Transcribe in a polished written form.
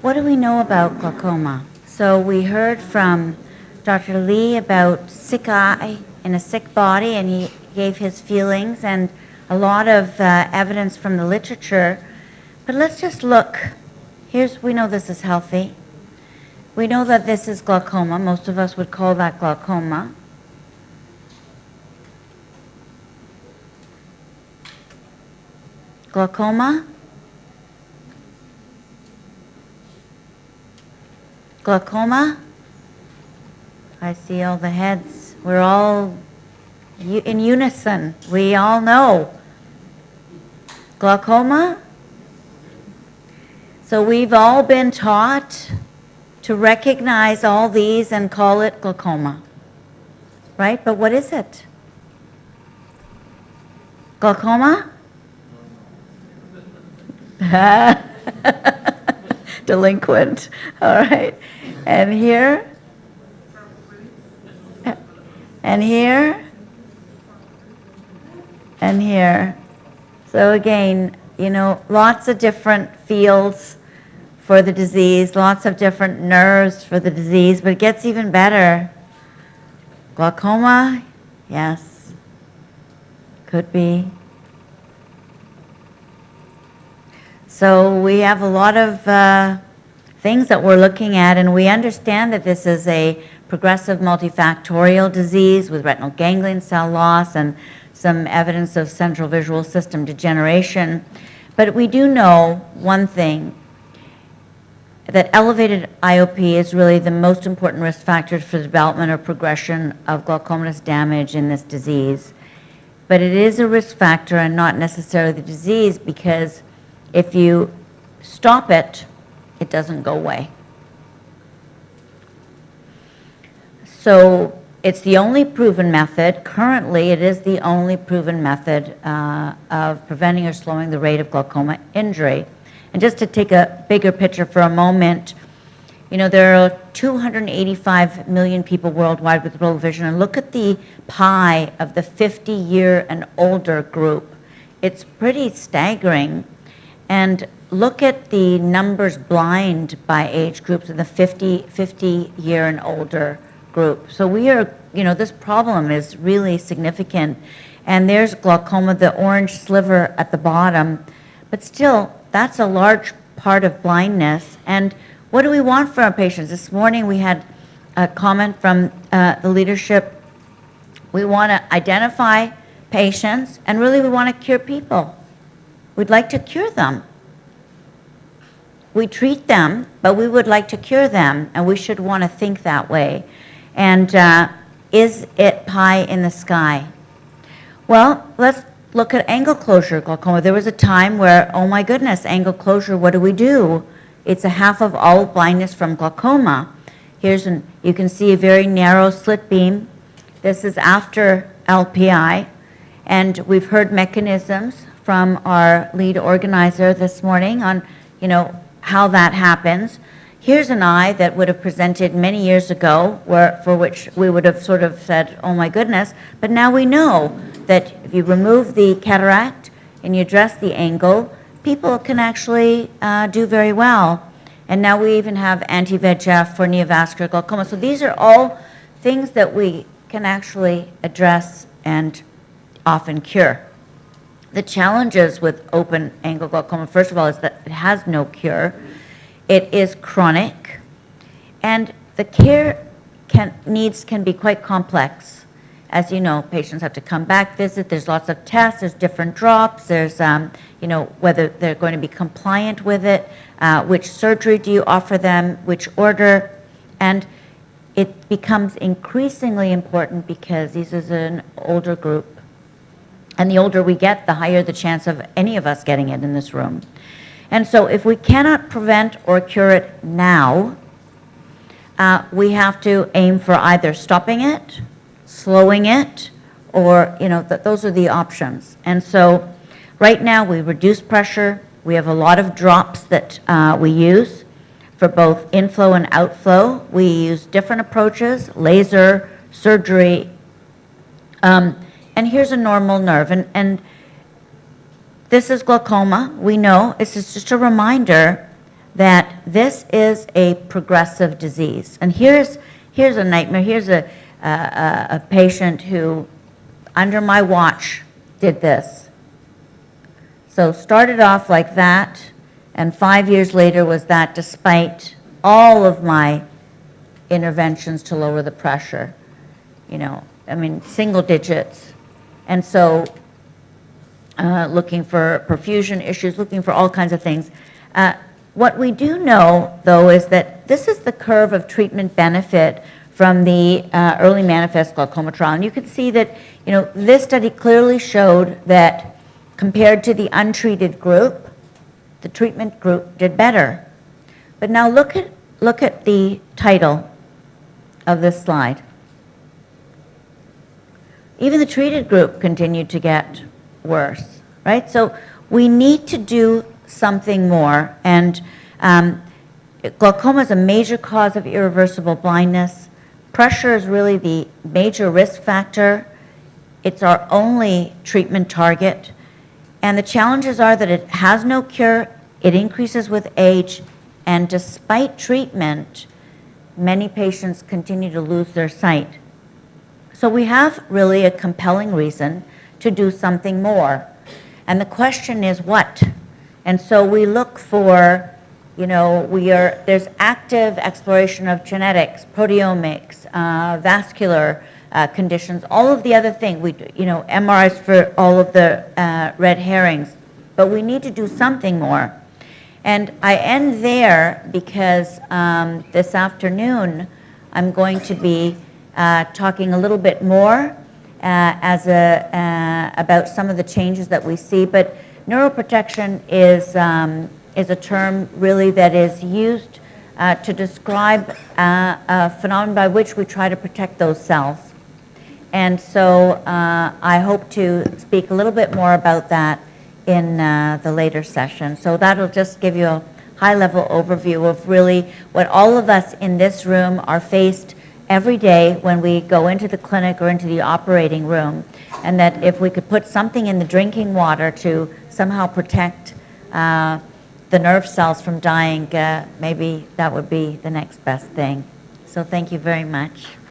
What do we know about glaucoma? So we heard from Dr. Lee about sick eye in a sick body, and he gave his feelings and a lot of evidence from the literature. But let's just look. We know this is healthy. We know that this is glaucoma. Most of us would call that glaucoma. Glaucoma? Glaucoma? I see all the heads. We're all in unison. We all know. Glaucoma? So we've all been taught to recognize all these and call it glaucoma. Right? But what is it? Glaucoma? Delinquent. All right. And here? And here? And here. So again, lots of different fields for the disease, lots of different nerves for the disease, but it gets even better. Glaucoma? Yes. Could be. So we have a lot of things that we're looking at, and we understand that this is a progressive multifactorial disease with retinal ganglion cell loss and some evidence of central visual system degeneration. But we do know one thing, that elevated IOP is really the most important risk factor for the development or progression of glaucomatous damage in this disease. But it is a risk factor and not necessarily the disease, because if you stop it, it doesn't go away. So it's the only proven method. Currently, it is the only proven method of preventing or slowing the rate of glaucoma injury. And just to take a bigger picture for a moment, there are 285 million people worldwide with low vision, and look at the pie of the 50-year and older group. It's pretty staggering. And look at the numbers blind by age groups in the 50-year and older group. So we are, this problem is really significant. And there's glaucoma, the orange sliver at the bottom. But still, that's a large part of blindness. And what do we want for our patients? This morning we had a comment from the leadership. We want to identify patients, and really we want to cure people. We'd like to cure them. We treat them, but we would like to cure them, and we should want to think that way. And is it pie in the sky? Well, let's look at angle closure glaucoma. There was a time where, oh my goodness, angle closure, what do? It's a half of all blindness from glaucoma. You can see a very narrow slit beam. This is after LPI, and we've heard mechanisms from our lead organizer this morning on, how that happens. Here's an eye that would have presented many years ago for which we would have sort of said, oh my goodness, but now we know that if you remove the cataract and you address the angle, people can actually do very well. And now we even have anti-VEGF for neovascular glaucoma. So these are all things that we can actually address and often cure. The challenges with open angle glaucoma, first of all, is that it has no cure. It is chronic, and the care needs can be quite complex. As you know, patients have to come back, visit, there's lots of tests, there's different drops, there's, whether they're going to be compliant with it, which surgery do you offer them, which order, and it becomes increasingly important because this is an older group. And the older we get, the higher the chance of any of us getting it in this room. And so if we cannot prevent or cure it now, we have to aim for either stopping it, slowing it, or, those are the options. And so right now we reduce pressure. We have a lot of drops that we use for both inflow and outflow. We use different approaches, laser, surgery, and here's a normal nerve. And this is glaucoma. We know, this is just a reminder that this is a progressive disease. And here's a nightmare. Here's a patient who, under my watch, did this. So started off like that, and 5 years later was that, despite all of my interventions to lower the pressure. You know, I mean, single digits. And so looking for perfusion issues, looking for all kinds of things. What we do know, though, is that this is the curve of treatment benefit from the early manifest glaucoma trial. And you can see that, you know, this study clearly showed that compared to the untreated group, the treatment group did better. But now look at the title of this slide. Even the treated group continued to get worse, right? So we need to do something more. And glaucoma is a major cause of irreversible blindness. Pressure is really the major risk factor. It's our only treatment target. And the challenges are that it has no cure, it increases with age, and despite treatment, many patients continue to lose their sight. So we have really a compelling reason to do something more. And the question is what? And so we look for, you know, there's active exploration of genetics, proteomics, vascular conditions, all of the other things. We do, you know, MRIs for all of the red herrings. But we need to do something more. And I end there because this afternoon I'm going to be talking a little bit more about some of the changes that we see. But neuroprotection is a term really that is used to describe a phenomenon by which we try to protect those cells. And so I hope to speak a little bit more about that in the later session. So that'll just give you a high-level overview of really what all of us in this room are faced every day when we go into the clinic or into the operating room, and that if we could put something in the drinking water to somehow protect the nerve cells from dying, maybe that would be the next best thing. So thank you very much.